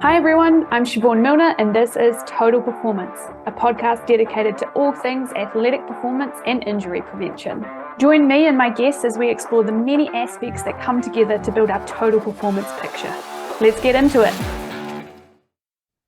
Hi everyone, I'm Siobhan Milner and this is Total Performance, a podcast dedicated to all things athletic performance and injury prevention. Join me and my guests as we explore the many aspects that come together to build our total performance picture. Let's get into it.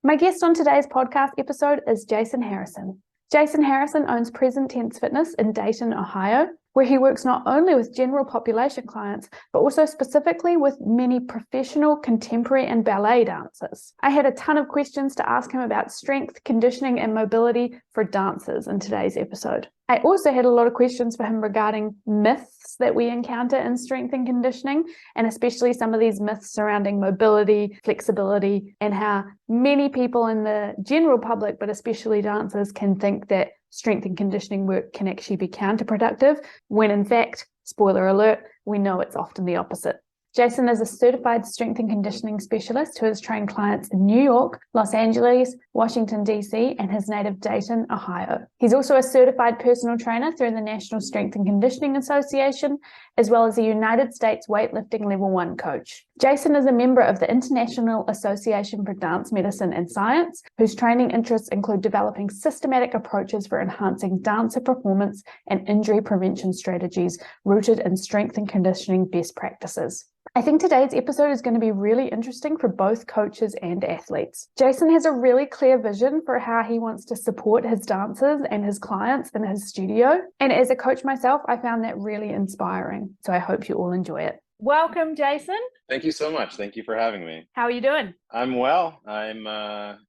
My guest on today's podcast episode is Jason Harrison. Jason Harrison owns Present Tense Fitness in Dayton, Ohio, where he works not only with general population clients, but also specifically with many professional, contemporary, and ballet dancers. I had a ton of questions to ask him about strength, conditioning, and mobility for dancers in today's episode. I also had a lot of questions for him regarding myths that we encounter in strength and conditioning, and especially some of these myths surrounding mobility, flexibility, and how many people in the general public, but especially dancers, can think that strength and conditioning work can actually be counterproductive, when in fact, spoiler alert, we know it's often the opposite. Jason is a certified strength and conditioning specialist who has trained clients in New York, Los Angeles, Washington, D.C., and his native Dayton, Ohio. He's also a certified personal trainer through the National Strength and Conditioning Association, as well as a United States Weightlifting Level 1 coach. Jason is a member of the International Association for Dance Medicine and Science, whose training interests include developing systematic approaches for enhancing dancer performance and injury prevention strategies rooted in strength and conditioning best practices. I think today's episode is going to be really interesting for both coaches and athletes. Jason has a really clear vision for how he wants to support his dancers and his clients in his studio. And as a coach myself, I found that really inspiring. So I hope you all enjoy it. Welcome, Jason. Thank you so much. Thank you for having me. How are you doing? I'm well.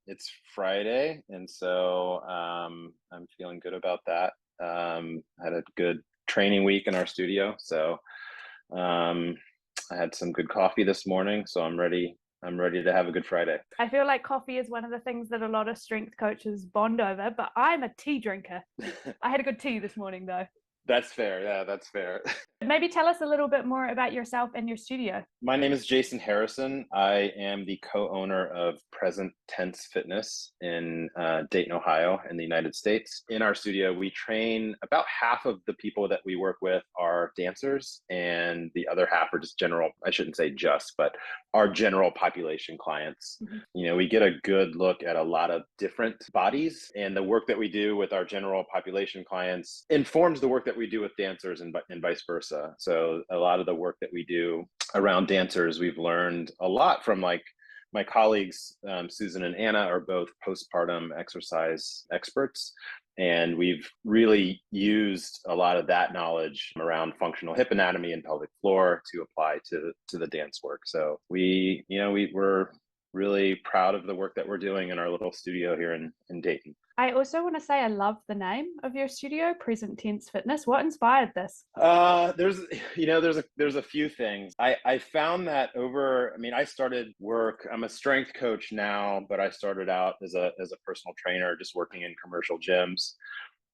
It's Friday, and so I'm feeling good about that. I had a good training week in our studio, so I had some good coffee this morning, so I'm ready to have a good Friday. I feel like coffee is one of the things that a lot of strength coaches bond over, but I'm a tea drinker. I had a good tea this morning though. That's fair. Yeah, that's fair. Maybe tell us a little bit more about yourself and your studio. My name is Jason Harrison. I am the co-owner of Present Tense Fitness in Dayton, Ohio, in the United States. In our studio, we train about half of the people that we work with are dancers, and the other half are just general, I shouldn't say just, but our general population clients. Mm-hmm. You know, we get a good look at a lot of different bodies, and the work that we do with our general population clients informs the work that we do with dancers and vice versa. So a lot of the work that we do around dancers, we've learned a lot from, like, my colleagues, Susan and Anna, are both postpartum exercise experts. And we've really used a lot of that knowledge around functional hip anatomy and pelvic floor to apply to the dance work. So we're really proud of the work that we're doing in our little studio here in Dayton. I also want to say I love the name of your studio, Present Tense Fitness. What inspired this? There's a few things. I found that I started work. I'm a strength coach now, but I started out as a personal trainer, just working in commercial gyms.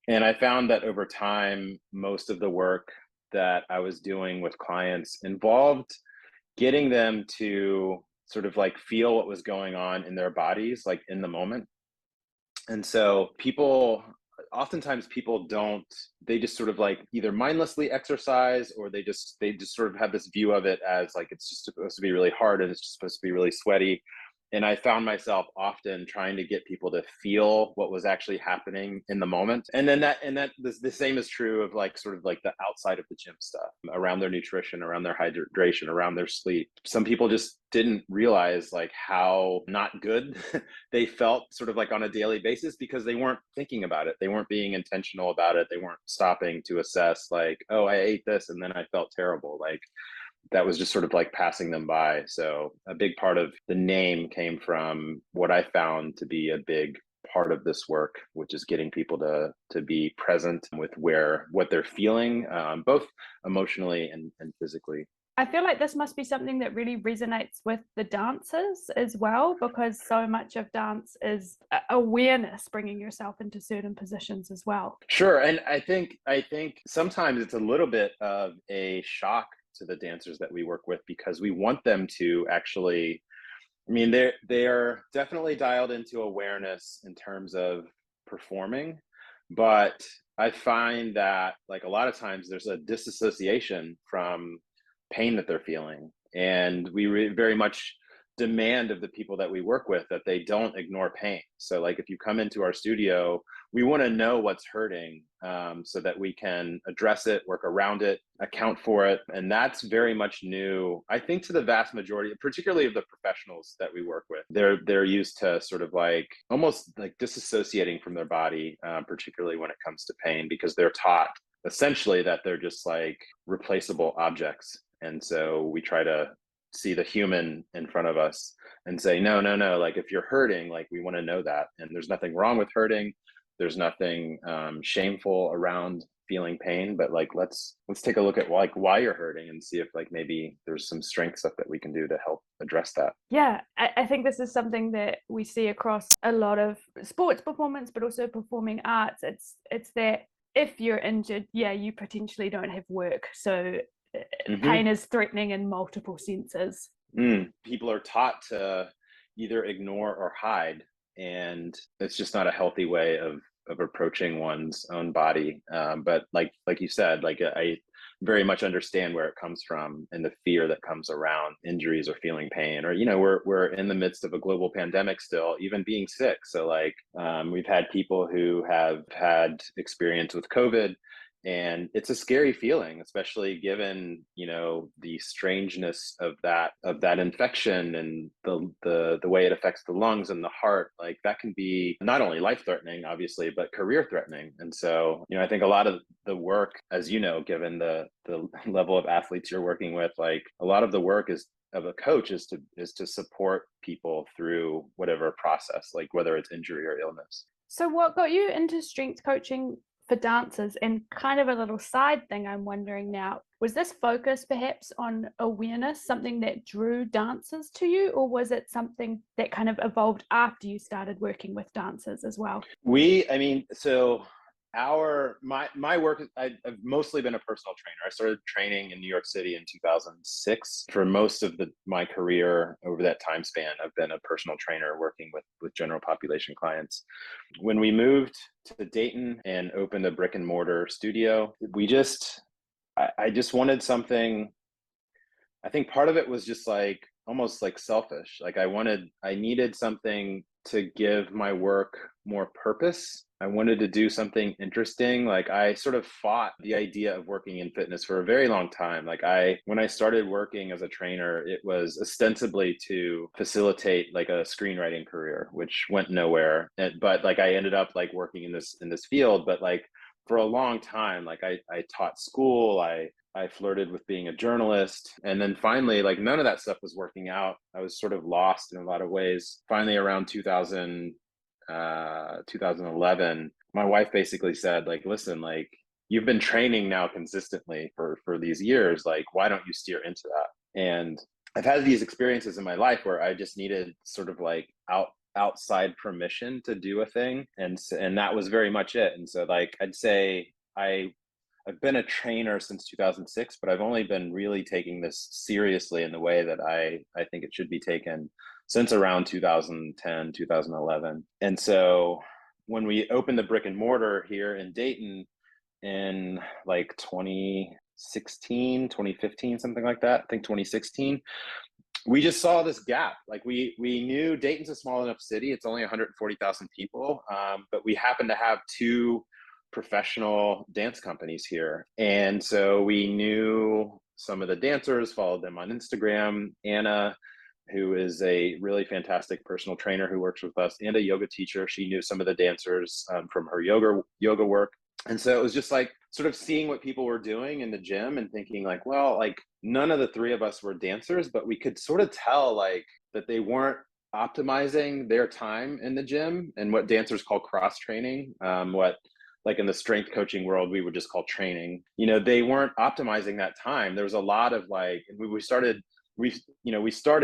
And I found that over time, most of the work that I was doing with clients involved getting them to sort of like feel what was going on in their bodies, like in the moment. And so oftentimes people they just sort of like either mindlessly exercise, or they just sort of have this view of it as like it's just supposed to be really hard and it's just supposed to be really sweaty. And I found myself often trying to get people to feel what was actually happening in the moment. And then the same is true of like sort of like the outside of the gym stuff, around their nutrition, around their hydration, around their sleep. Some people just didn't realize like how not good they felt sort of like on a daily basis, because they weren't thinking about it. They weren't being intentional about it. They weren't stopping to assess like, oh, I ate this and then I felt terrible. Like, that was just sort of like passing them by. So a big part of the name came from what I found to be a big part of this work, which is getting people to be present with what they're feeling, both emotionally and physically. I feel like this must be something that really resonates with the dancers as well, because so much of dance is awareness, bringing yourself into certain positions as well. Sure. And I think sometimes it's a little bit of a shock to the dancers that we work with, because we want them to actually, they are definitely dialed into awareness in terms of performing, but I find that like a lot of times there's a disassociation from pain that they're feeling, and we very much demand of the people that we work with that they don't ignore pain. So like if you come into our studio, we want to know what's hurting, so that we can address it, work around it, account for it. And that's very much new, I think, to the vast majority, particularly of the professionals that we work with. They're used to sort of like almost like disassociating from their body, particularly when it comes to pain, because they're taught essentially that they're just like replaceable objects. And so we try to see the human in front of us and say, no, no, no, like if you're hurting, like we want to know that. And there's nothing wrong with hurting. There's nothing shameful around feeling pain, but like let's take a look at like why you're hurting and see if like maybe there's some strength stuff that we can do to help address that. Yeah, I think this is something that we see across a lot of sports performance, but also performing arts. It's that if you're injured, yeah, you potentially don't have work. So pain is threatening in multiple senses. People are taught to either ignore or hide, and it's just not a healthy way of approaching one's own body. But like you said, like I very much understand where it comes from and the fear that comes around injuries or feeling pain, or we're in the midst of a global pandemic still, even being sick. So like we've had people who have had experience with COVID. And it's a scary feeling, especially given, the strangeness of that infection and the way it affects the lungs and the heart. Like that can be not only life-threatening, obviously, but career-threatening. And so, I think a lot of the work, as given the level of athletes you're working with, like a lot of the work of a coach is to support people through whatever process, like whether it's injury or illness. So what got you into strength coaching for dancers? And kind of a little side thing I'm wondering now, was this focus perhaps on awareness something that drew dancers to you, or was it something that kind of evolved after you started working with dancers as well? My work, I've mostly been a personal trainer. I started training in New York City in 2006. For most of my career over that time span, I've been a personal trainer working with general population clients. When we moved to Dayton and opened a brick and mortar studio, I just wanted something. I think part of it was just like almost like selfish. Like I needed something to give my work more purpose. I wanted to do something interesting. Like I sort of fought the idea of working in fitness for a very long time. Like when I started working as a trainer, it was ostensibly to facilitate like a screenwriting career, which went nowhere. But like I ended up like working in this field. But like for a long time, like I taught school, I flirted with being a journalist. And then finally, like none of that stuff was working out. I was sort of lost in a lot of ways. Finally, around 2011, my wife basically said, like, listen, like you've been training now consistently for these years. Like, why don't you steer into that? And I've had these experiences in my life where I just needed sort of like outside permission to do a thing. And that was very much it. And so like, I'd say I've been a trainer since 2006, but I've only been really taking this seriously in the way that I think it should be taken since around 2010, 2011. And so when we opened the brick and mortar here in Dayton in like 2016, 2015, something like that, I think 2016, we just saw this gap. Like we knew Dayton's a small enough city. It's only 140,000 people, but we happen to have two professional dance companies here. And so we knew some of the dancers, followed them on Instagram. Anna, who is a really fantastic personal trainer who works with us, and a yoga teacher, she knew some of the dancers from her yoga work. And so it was just like sort of seeing what people were doing in the gym and thinking like, well, like none of the three of us were dancers, but we could sort of tell like that they weren't optimizing their time in the gym, and what dancers call cross training, what like in the strength coaching world, we would just call training. They weren't optimizing that time. There was a lot of like, and we started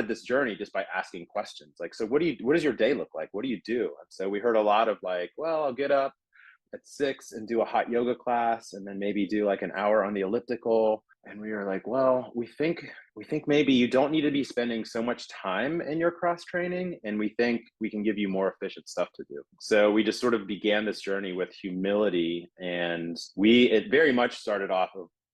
this journey just by asking questions. Like, so what does your day look like? What do you do? And so we heard a lot of like, well, I'll get up at 6 and do a hot yoga class, and then maybe do like an hour on the elliptical. And we were like, well, we think maybe you don't need to be spending so much time in your cross training, and we think we can give you more efficient stuff to do. So we just sort of began this journey with humility, and it very much started off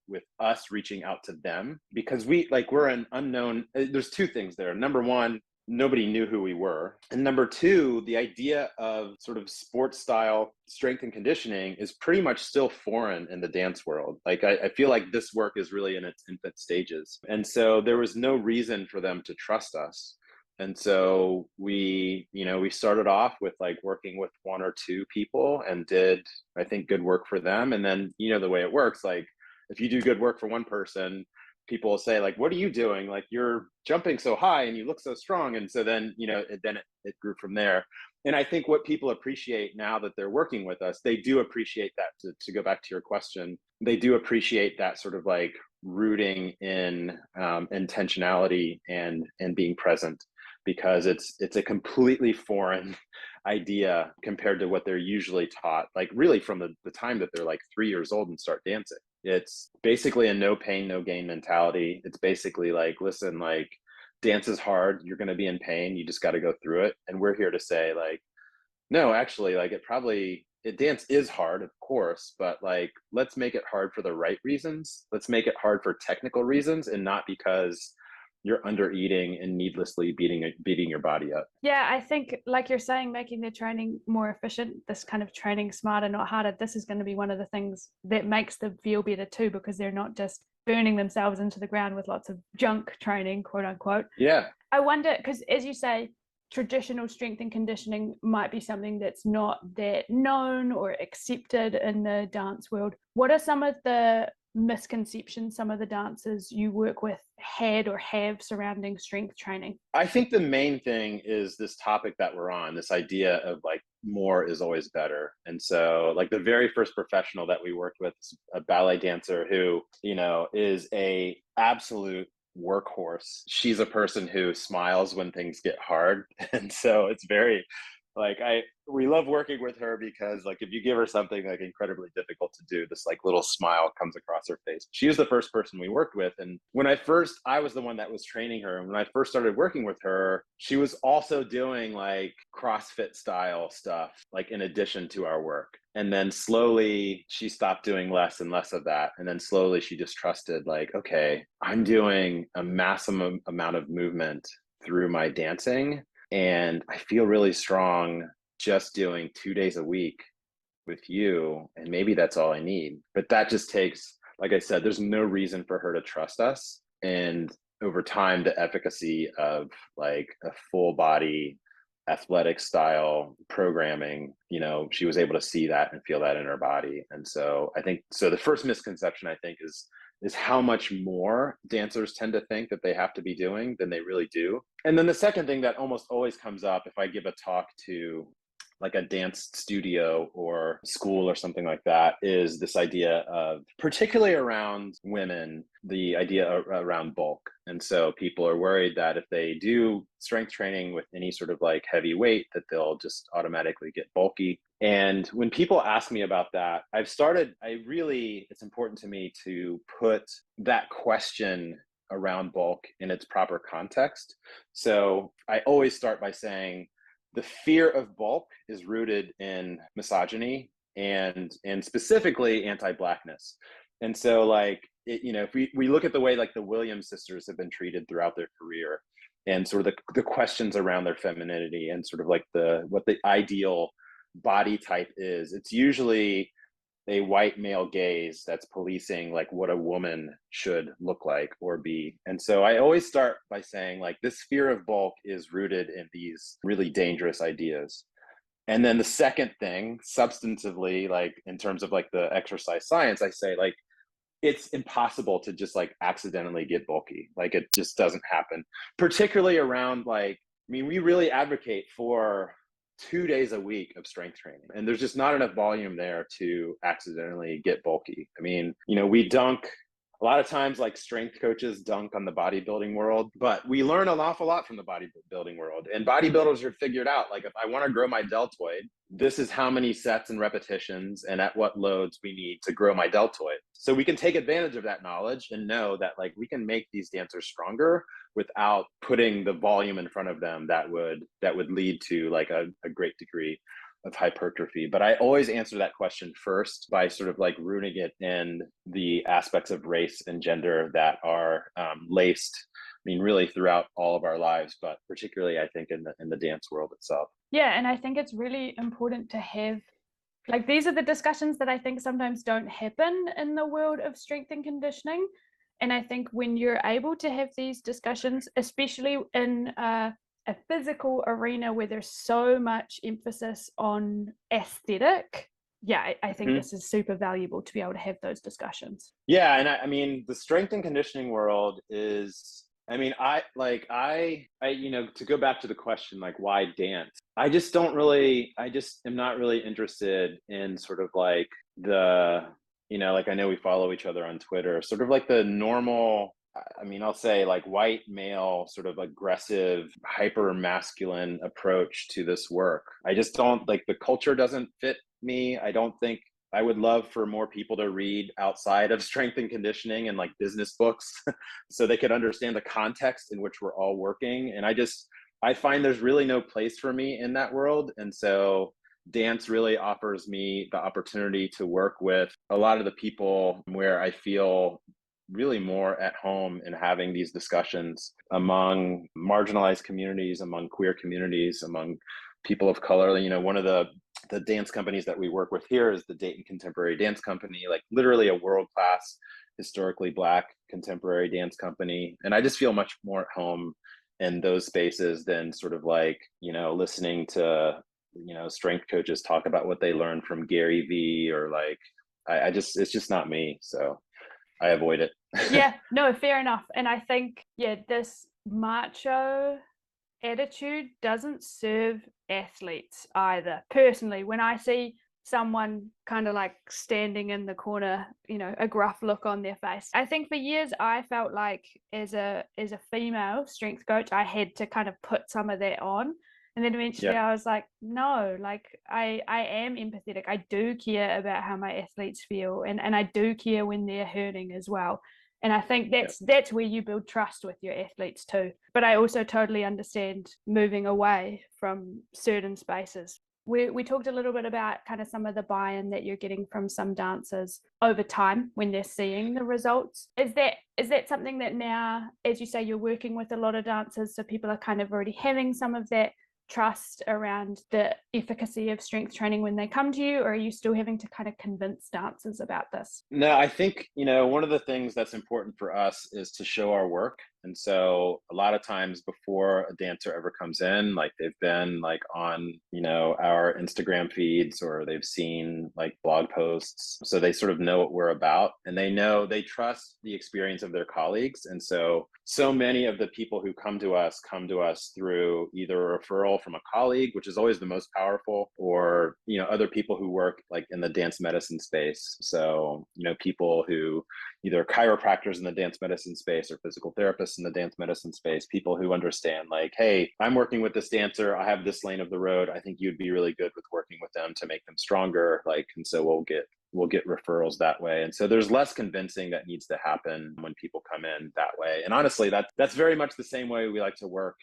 with us reaching out to them, because we're an unknown. There's two things there. Number one, nobody knew who we were. And number two, the idea of sort of sports style strength and conditioning is pretty much still foreign in the dance world. Like I feel like this work is really in its infant stages. And so there was no reason for them to trust us. And so we started off with like working with one or two people and did, I think, good work for them. And then, the way it works, like if you do good work for one person, people will say like, what are you doing? Like you're jumping so high and you look so strong. And so then, it grew from there. And I think what people appreciate now that they're working with us, they do appreciate that, to go back to your question, they do appreciate that sort of like rooting in intentionality and being present, because it's a completely foreign idea compared to what they're usually taught, like really from the time that they're like 3 years old and start dancing. It's basically a no pain, no gain mentality. It's basically like, listen, like dance is hard. You're going to be in pain. You just got to go through it. And we're here to say like, no, actually, like dance is hard, of course, but like, let's make it hard for the right reasons. Let's make it hard for technical reasons and not because you're under eating and needlessly beating your body up. Yeah, I think like you're saying, making the training more efficient, this kind of training smarter, not harder, this is going to be one of the things that makes them feel better too, because they're not just burning themselves into the ground with lots of junk training, quote unquote. Yeah. I wonder, because as you say, traditional strength and conditioning might be something that's not that known or accepted in the dance world. What are some of the misconceptions some of the dancers you work with had or have surrounding strength training? I think the main thing is this topic that we're on, this idea of like more is always better. And so like the very first professional that we worked with is a ballet dancer who, is a absolute workhorse. She's a person who smiles when things get hard. And so it's very like we love working with her because like if you give her something like incredibly difficult to do, this like little smile comes across her face. She was the first person we worked with, and I was the one that was training her, and when I first started working with her, she was also doing like CrossFit style stuff like in addition to our work. And then slowly she stopped doing less and less of that, and then slowly she just trusted like, okay, I'm doing a massive amount of movement through my dancing, and I feel really strong just doing 2 days a week with you. And maybe that's all I need. But that just takes, like I said, there's no reason for her to trust us. And over time, the efficacy of like a full body athletic style programming, she was able to see that and feel that in her body. And so I think, so the first misconception I think is how much more dancers tend to think that they have to be doing than they really do. And then the second thing that almost always comes up if I give a talk to like a dance studio or school or something like that is this idea of, particularly around women, the idea around bulk. And so people are worried that if they do strength training with any sort of like heavy weight, that they'll just automatically get bulky. And when people ask me about that, it's important to me to put that question around bulk in its proper context. So I always start by saying, the fear of bulk is rooted in misogyny and specifically anti-Blackness. And so like, if we look at the way like the Williams sisters have been treated throughout their career and sort of the questions around their femininity and sort of like what the ideal body type is, it's usually a white male gaze that's policing like what a woman should look like or be. And so I always start by saying like this fear of bulk is rooted in these really dangerous ideas. And then the second thing, substantively, like in terms of like the exercise science, I say like it's impossible to just like accidentally get bulky. Like it just doesn't happen, particularly around like, we really advocate for 2 days a week of strength training. And there's just not enough volume there to accidentally get bulky. We dunk a lot of times, like strength coaches dunk on the bodybuilding world, but we learn an awful lot from the bodybuilding world. And bodybuilders are figured out, like, if I want to grow my deltoid, this is how many sets and repetitions and at what loads we need to grow my deltoid. So we can take advantage of that knowledge and know that like we can make these dancers stronger without putting the volume in front of them that would lead to like a great degree of hypertrophy. But I always answer that question first by sort of like rooting it in the aspects of race and gender that are laced mean, really throughout all of our lives, but particularly I think in the dance world itself. Yeah, and I think it's really important to have, like, these are the discussions that I think sometimes don't happen in the world of strength and conditioning. And I think when you're able to have these discussions, especially in a physical arena where there's so much emphasis on aesthetic, yeah, I think this is super valuable to be able to have those discussions. Yeah, and I mean, the strength and conditioning world is, I mean, to go back to the question, like, why dance? I just am not really interested in sort of like like, I know we follow each other on Twitter, sort of like the normal, I mean, I'll say like white male, sort of aggressive, hyper masculine approach to this work. I just don't like, the culture doesn't fit me. I don't think, I would love for more people to read outside of strength and conditioning and like business books so they could understand the context in which we're all working. And I find there's really no place for me in that world. And so dance really offers me the opportunity to work with a lot of the people where I feel really more at home in having these discussions among marginalized communities, among queer communities, among people of color. One of the dance companies that we work with here is the Dayton Contemporary Dance Company, like literally a world-class, historically Black contemporary dance company. And I just feel much more at home in those spaces than sort of like, listening to, strength coaches talk about what they learned from Gary Vee, or like, it's just not me. So I avoid it. Yeah, no, fair enough. And I think, this macho attitude doesn't serve athletes either. Personally, when I see someone kind of like standing in the corner, a gruff look on their face, I think for years I felt like as a female strength coach, I had to kind of put some of that on. And then eventually I was like, no, like I am empathetic. I do care about how my athletes feel, and I do care when they're hurting as well. And I think that's where you build trust with your athletes too. But I also totally understand moving away from certain spaces. We talked a little bit about kind of some of the buy-in that you're getting from some dancers over time when they're seeing the results. Is that something that now, as you say, you're working with a lot of dancers, so people are kind of already having some of that trust around the efficacy of strength training when they come to you, or are you still having to kind of convince dancers about this? No, I think, one of the things that's important for us is to show our work. And so a lot of times before a dancer ever comes in, like they've been like on, our Instagram feeds, or they've seen like blog posts. So they sort of know what we're about, and they trust the experience of their colleagues. And so many of the people who come to us through either a referral from a colleague, which is always the most powerful, or, other people who work like in the dance medicine space. So, people who either chiropractors in the dance medicine space or physical therapists in the dance medicine space, people who understand like, hey, I'm working with this dancer, I have this lane of the road, I think you'd be really good with working with them to make them stronger. Like, and so we'll get referrals that way. And so there's less convincing that needs to happen when people come in that way. And honestly, that's very much the same way we like to work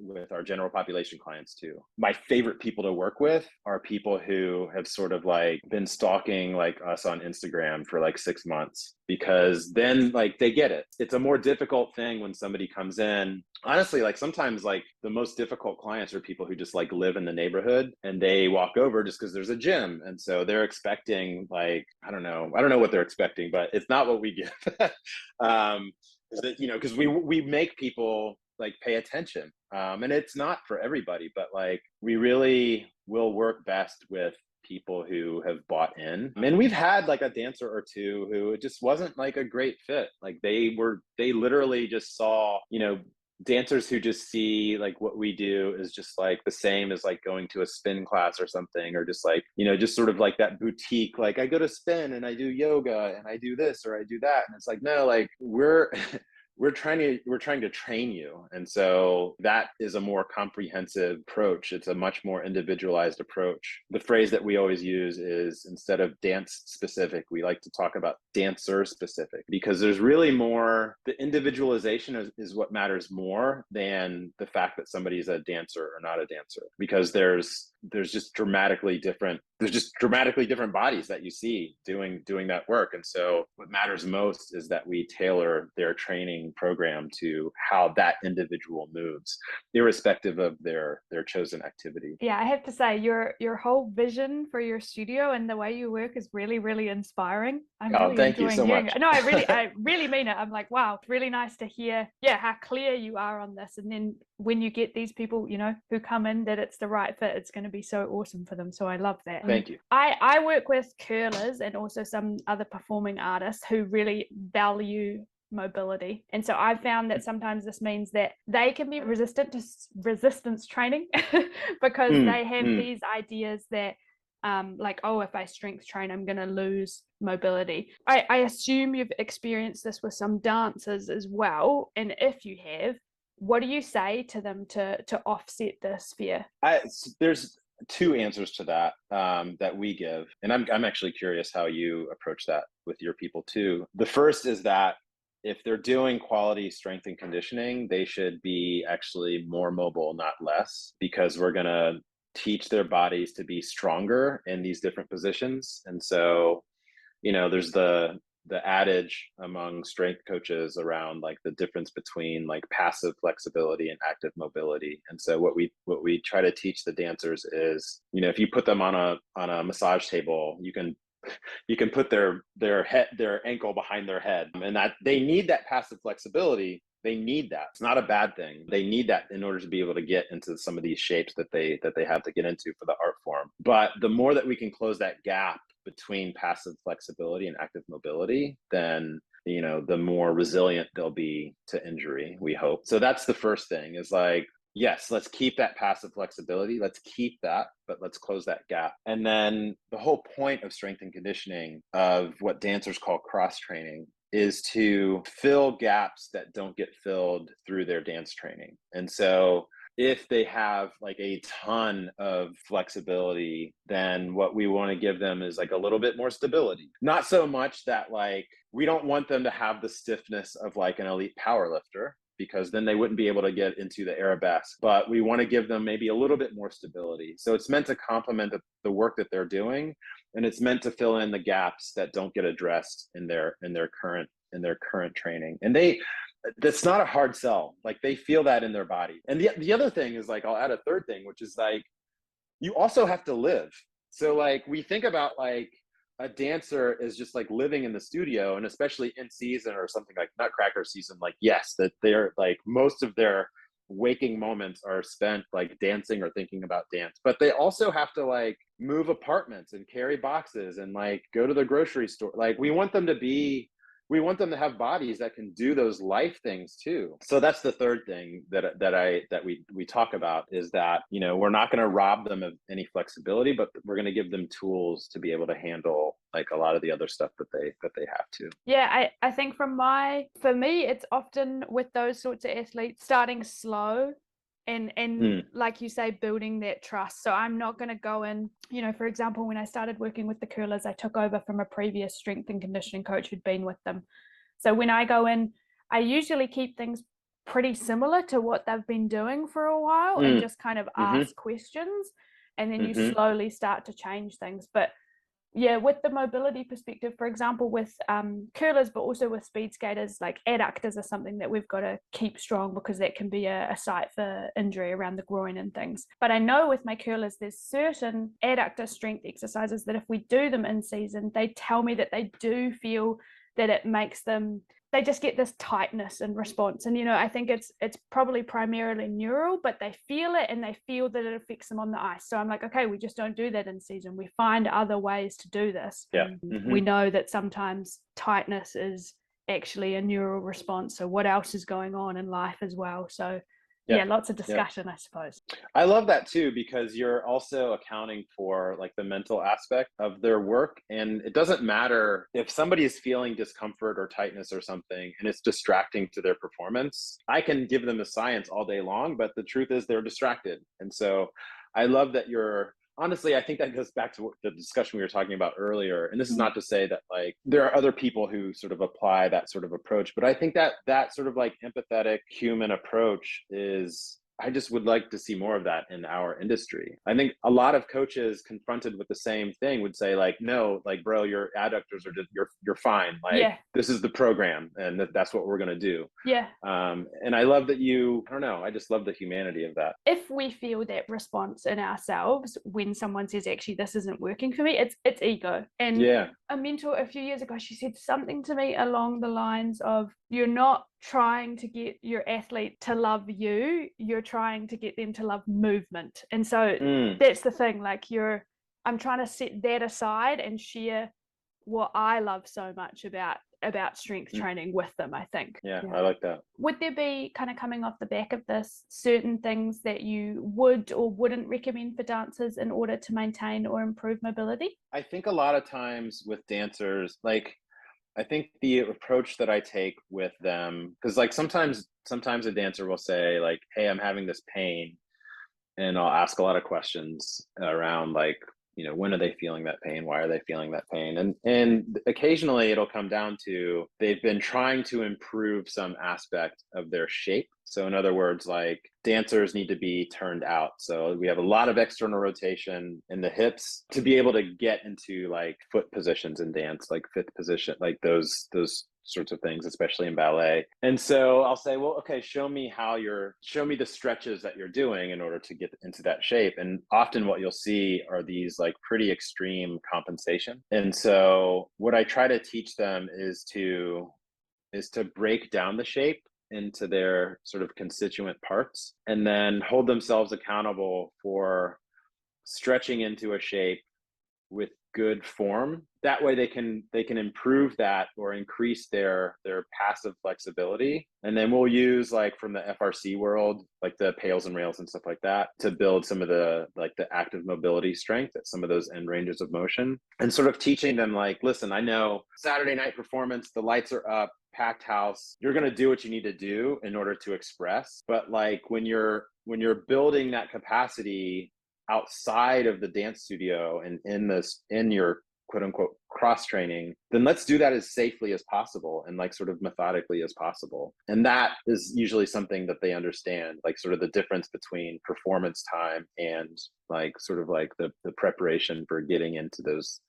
with our general population clients too. My favorite people to work with are people who have sort of like been stalking like us on Instagram for like 6 months, because then like they get it. It's a more difficult thing when somebody comes in. Honestly, like sometimes like the most difficult clients are people who just like live in the neighborhood, and they walk over just because there's a gym. And so they're expecting like, I don't know what they're expecting, but it's not what we give. Is that, because we make people like pay attention. And it's not for everybody, but like we really will work best with people who have bought in. And we've had like a dancer or two who it just wasn't like a great fit. Like they literally just saw, dancers who just see like what we do is just like the same as like going to a spin class or something, or just like, just sort of like that boutique, like I go to spin and I do yoga and I do this or I do that. And it's like, no, like we're trying to train you. And so that is a more comprehensive approach. It's a much more individualized approach. The phrase that we always use is, instead of dance specific, we like to talk about dancer specific, because there's really more, the individualization is what matters more than the fact that somebody's a dancer or not a dancer, because there's just dramatically different there's just dramatically different bodies that you see doing that work. And so what matters most is that we tailor their training program to how that individual moves, irrespective of their chosen activity. Yeah, I have to say your whole vision for your studio and the way you work is really, really inspiring. I'm really Thank you enjoying so hearing much. it. No, I really mean it. I'm like, wow, it's really nice to hear, yeah, how clear you are on this. And then when you get these people, you know, who come in that it's the right fit, it's going to be so awesome for them. So I love that. Thank you. I work with curlers and also some other performing artists who really value mobility. And so I've found that sometimes this means that they can be resistant to resistance training because they have these ideas that like, oh, if I strength train, I'm going to lose mobility. I assume you've experienced this with some dancers as well. And if you have, what do you say to them to offset this fear? There's two answers to that that we give. And I'm actually curious how you approach that with your people too. The first is that if they're doing quality strength and conditioning, they should be actually more mobile, not less, because we're going to teach their bodies to be stronger in these different positions. And so, you know, there's the adage among strength coaches around like the difference between like passive flexibility and active mobility. And so what we try to teach the dancers is, you know, if you put them on a massage table, you can put their ankle behind their head, and that they need that passive flexibility. They need that. It's not a bad thing. They need that in order to be able to get into some of these shapes that they have to get into for the art form. But the more that we can close that gap between passive flexibility and active mobility, then, you know, the more resilient they'll be to injury, we hope. So that's the first thing, is like, yes, let's keep that passive flexibility. Let's keep that, but let's close that gap. And then the whole point of strength and conditioning, of what dancers call cross training, is to fill gaps that don't get filled through their dance training. And so if they have like a ton of flexibility, then what we want to give them is like a little bit more stability. Not so much that like, we don't want them to have the stiffness of like an elite power lifter, because then they wouldn't be able to get into the arabesque, but we want to give them maybe a little bit more stability. So it's meant to complement the work that they're doing, and it's meant to fill in the gaps that don't get addressed in their current training. And that's not a hard sell. Like, they feel that in their body. And the other thing is, like, I'll add a third thing, which is like, you also have to live. So like, we think about like a dancer is just like living in the studio, and especially in season or something like Nutcracker season, like, yes, that they're like, most of their waking moments are spent like dancing or thinking about dance, but they also have to like move apartments and carry boxes and like go to the grocery store. Like, we want them to have bodies that can do those life things too. So that's the third thing that we talk about, is that, you know, we're not going to rob them of any flexibility, but we're going to give them tools to be able to handle like a lot of the other stuff that they have to. Yeah, I think for me, it's often with those sorts of athletes starting slow and like you say, building that trust. So I'm not going to go in, you know, for example, when I started working with the curlers, I took over from a previous strength and conditioning coach who'd been with them. So when I go in, I usually keep things pretty similar to what they've been doing for a while and just kind of ask questions, and then you slowly start to change things. But yeah, with the mobility perspective, for example, with curlers, but also with speed skaters, like adductors are something that we've got to keep strong, because that can be a site for injury around the groin and things. But I know with my curlers, there's certain adductor strength exercises that if we do them in season, they tell me that they do feel that it makes them, they just get this tightness in response. And, you know, I think it's probably primarily neural, but they feel it, and they feel that it affects them on the ice. So I'm like, okay, we just don't do that in season. We find other ways to do this. Yeah. We know that sometimes tightness is actually a neural response. So what else is going on in life as well? So yeah, lots of discussion, I suppose. I love that too, because you're also accounting for like the mental aspect of their work. And it doesn't matter if somebody is feeling discomfort or tightness or something and it's distracting to their performance. I can give them the science all day long, but the truth is they're distracted. And so I love that honestly, I think that goes back to the discussion we were talking about earlier. And this is not to say that like there are other people who sort of apply that sort of approach, but I think that sort of like empathetic human approach is I just would like to see more of that in our industry. I think a lot of coaches confronted with the same thing would say like, no, like, bro, your adductors are just, you're fine. Like, Yeah. this is the program and that's what we're going to do. Yeah. And I love that I don't know, I just love the humanity of that. If we feel that response in ourselves when someone says, actually, this isn't working for me, it's ego. And Yeah. a mentor a few years ago, she said something to me along the lines of, you're not trying to get your athlete to love you, you're trying to get them to love movement. And so that's the thing, like I'm trying to set that aside and share what I love so much about strength training with them, I think. Yeah, I like that. Would there be, kind of coming off the back of this, certain things that you would or wouldn't recommend for dancers in order to maintain or improve mobility? I think a lot of times with dancers, like, I think the approach that I take with them, because like sometimes a dancer will say like, hey, I'm having this pain. And I'll ask a lot of questions around like, when are they feeling that pain? Why are they feeling that pain? And occasionally it'll come down to they've been trying to improve some aspect of their shape. So in other words, like dancers need to be turned out. So we have a lot of external rotation in the hips to be able to get into like foot positions in dance, like fifth position, like those sorts of things, especially in ballet. And so I'll say, well, okay, show me the stretches that you're doing in order to get into that shape. And often what you'll see are these like pretty extreme compensation. And so what I try to teach them is to break down the shape into their sort of constituent parts and then hold themselves accountable for stretching into a shape with good form. That way they can improve that or increase their passive flexibility. And then we'll use like from the FRC world, like the pails and rails and stuff like that, to build some of the like the active mobility strength at some of those end ranges of motion, and sort of teaching them like, listen, I know Saturday night performance, the lights are up, packed house, you're going to do what you need to do in order to express. But like when you're building that capacity outside of the dance studio and in your quote unquote cross training, then let's do that as safely as possible and like sort of methodically as possible. And that is usually something that they understand, like sort of the difference between performance time and like sort of like the preparation for getting into those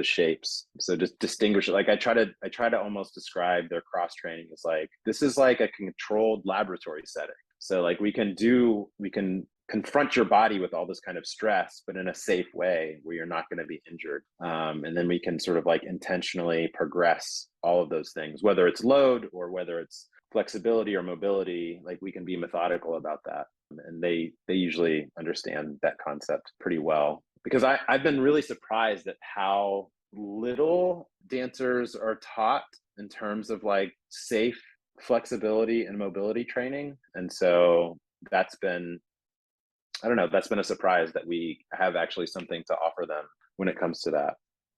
shapes. So just distinguish it. Like I try to almost describe their cross training as like, this is like a controlled laboratory setting. So like we can confront your body with all this kind of stress, but in a safe way where you're not going to be injured. And then we can sort of like intentionally progress all of those things, whether it's load or whether it's flexibility or mobility. Like we can be methodical about that. And they usually understand that concept pretty well, because I've been really surprised at how little dancers are taught in terms of like safe flexibility and mobility training. And so that's been a surprise that we have actually something to offer them when it comes to that.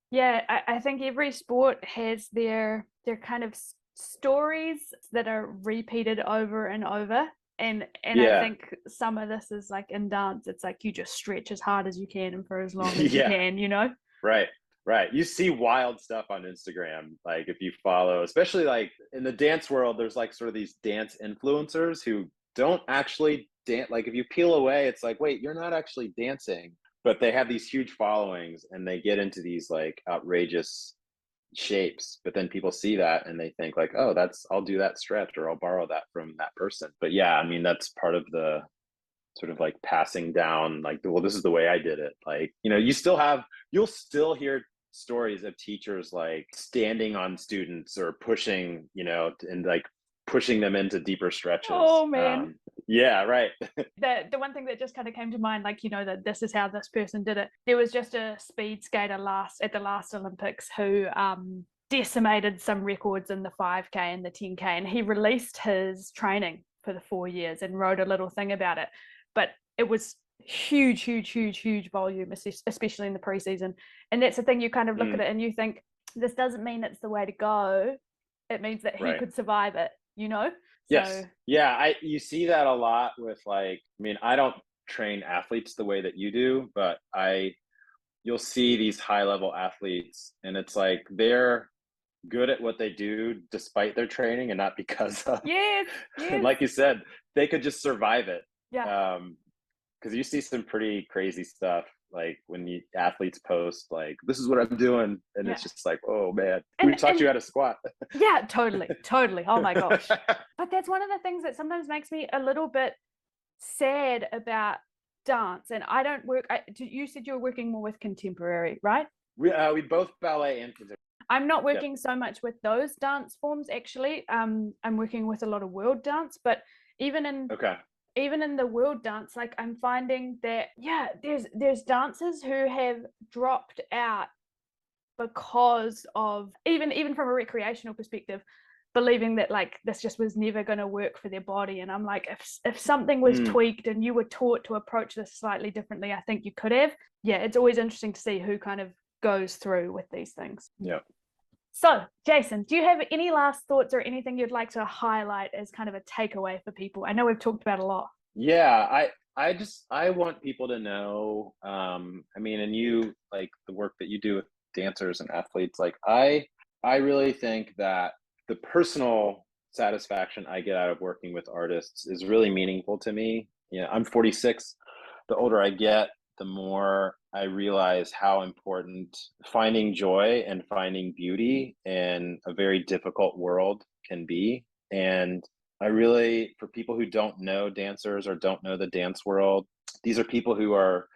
Yeah, I think every sport has their kind of stories that are repeated over and over. And I think some of this is like in dance, it's like you just stretch as hard as you can and for as long as you can, Right. You see wild stuff on Instagram. Like if you follow, especially like in the dance world, there's like sort of these dance influencers who don't actually dance. Like if you peel away, it's like, wait, you're not actually dancing, but they have these huge followings and they get into these like outrageous shapes. But then people see that and they think like, oh, I'll do that stretch or I'll borrow that from that person. But yeah, I mean, that's part of the sort of like passing down, like, well, this is the way I did it. Like, you'll still hear stories of teachers like standing on students or pushing, and like pushing them into deeper stretches. Oh man. Yeah, right. The one thing that just kind of came to mind, like, that this is how this person did it. There was just a speed skater at the last Olympics who decimated some records in the 5K and the 10K, and he released his training for the 4 years and wrote a little thing about it. But it was huge volume, especially in the preseason. And that's the thing, you kind of look at it and you think, this doesn't mean it's the way to go. It means that he could survive it, Yes. So, yeah, you see that a lot with like, I mean, I don't train athletes the way that you do, but you'll see these high level athletes and it's like they're good at what they do despite their training and not because of. yes. Like you said, they could just survive it. Yeah. Because you see some pretty crazy stuff, like when athletes post like, this is what I'm doing, and it's just like, oh man, we taught you how to squat. Yeah, totally. Oh my gosh. But that's one of the things that sometimes makes me a little bit sad about dance. And I don't work, you said you're working more with contemporary, right? We both ballet and contemporary. I'm not working so much with those dance forms, actually. I'm working with a lot of world dance, but even in the world dance, like I'm finding that, there's dancers who have dropped out because of, even from a recreational perspective, believing that like this just was never going to work for their body. And I'm like, if something was tweaked and you were taught to approach this slightly differently, I think you could have. Yeah, it's always interesting to see who kind of goes through with these things. Yeah. So, Jason, do you have any last thoughts or anything you'd like to highlight as kind of a takeaway for people? I know we've talked about a lot. Yeah, I want people to know, and you, like the work that you do with dancers and athletes, like I really think that the personal satisfaction I get out of working with artists is really meaningful to me. I'm 46. The older I get, the more I realize how important finding joy and finding beauty in a very difficult world can be. And I really, for people who don't know dancers or don't know the dance world, these are people who are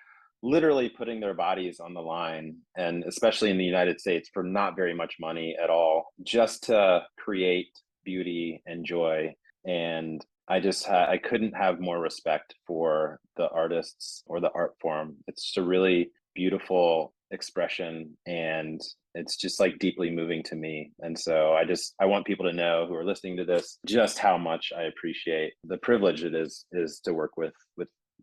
literally putting their bodies on the line, and especially in the United States, for not very much money at all, just to create beauty and joy. And I couldn't have more respect for the artists or the art form. It's just a really beautiful expression, and it's just like deeply moving to me. And so I want people to know, who are listening to this, just how much I appreciate the privilege it is to work with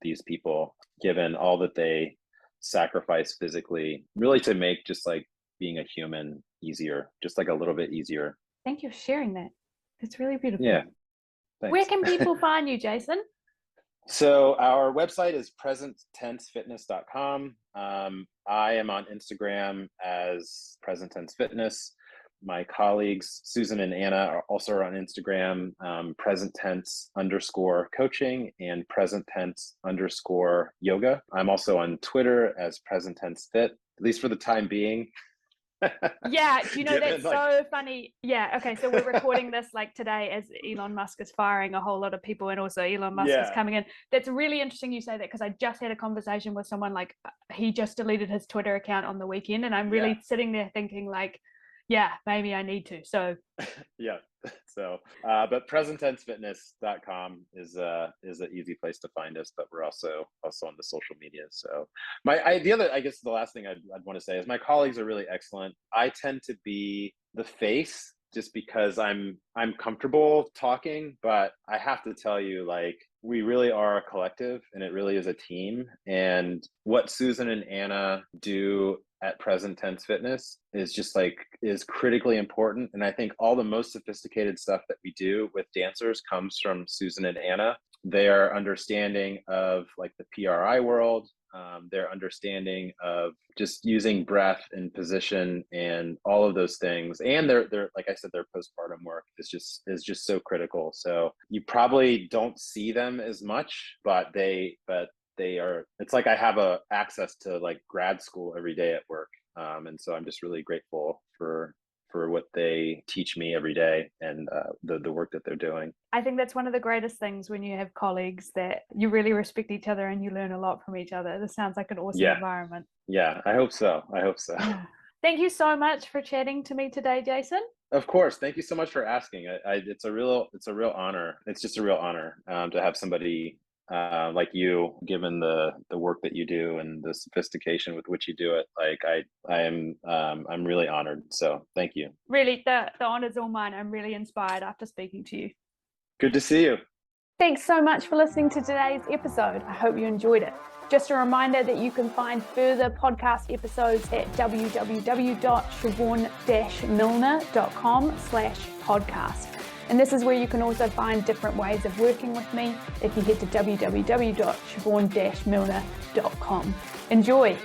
these people, given all that they sacrifice physically, really to make just like being a human easier, just like a little bit easier. Thank you for sharing that. It's really beautiful. Yeah. Thanks. Where can people find you, Jason? So our website is presenttensefitness.com. I am on Instagram as Present Tense Fitness. My colleagues, Susan and Anna, are also on Instagram, present tense _coaching and present tense _yoga. I'm also on Twitter as present tense fit, at least for the time being. Yeah, do you know, that's so funny. Yeah, okay, so we're recording this like today as Elon Musk is firing a whole lot of people, and also Elon Musk is coming in. That's really interesting you say that, because I just had a conversation with someone, like he just deleted his Twitter account on the weekend, and I'm really sitting there thinking like, yeah, maybe I need to. So yeah. So but presenttensefitness.com is an easy place to find us, but we're also on the social media. So the last thing I'd want to say is my colleagues are really excellent. I tend to be the face just because I'm comfortable talking, but I have to tell you, like, we really are a collective, and it really is a team. And what Susan and Anna do at Present Tense Fitness is critically important. And I think all the most sophisticated stuff that we do with dancers comes from Susan and Anna. Their understanding of like the PRI world, their understanding of just using breath and position and all of those things, and their like I said, their postpartum work is just so critical. So you probably don't see them as much, but they are, it's like I have access to like grad school every day at work. And so I'm just really grateful for what they teach me every day, and the work that they're doing. I think that's one of the greatest things when you have colleagues, that you really respect each other and you learn a lot from each other. This sounds like an awesome environment. Yeah, I hope so. Thank you so much for chatting to me today, Jason. Of course. Thank you so much for asking. It's a real honor. It's just a real honor to have somebody like you, given the work that you do and the sophistication with which you do it. Like I'm really honored. So thank you. Really, the honor's all mine. I'm really inspired after speaking to you. Good to see you. Thanks so much for listening to today's episode. I hope you enjoyed it. Just a reminder that you can find further podcast episodes at www.siobhan-milner.com/podcast. And this is where you can also find different ways of working with me if you head to www.siobhan-milner.com. Enjoy.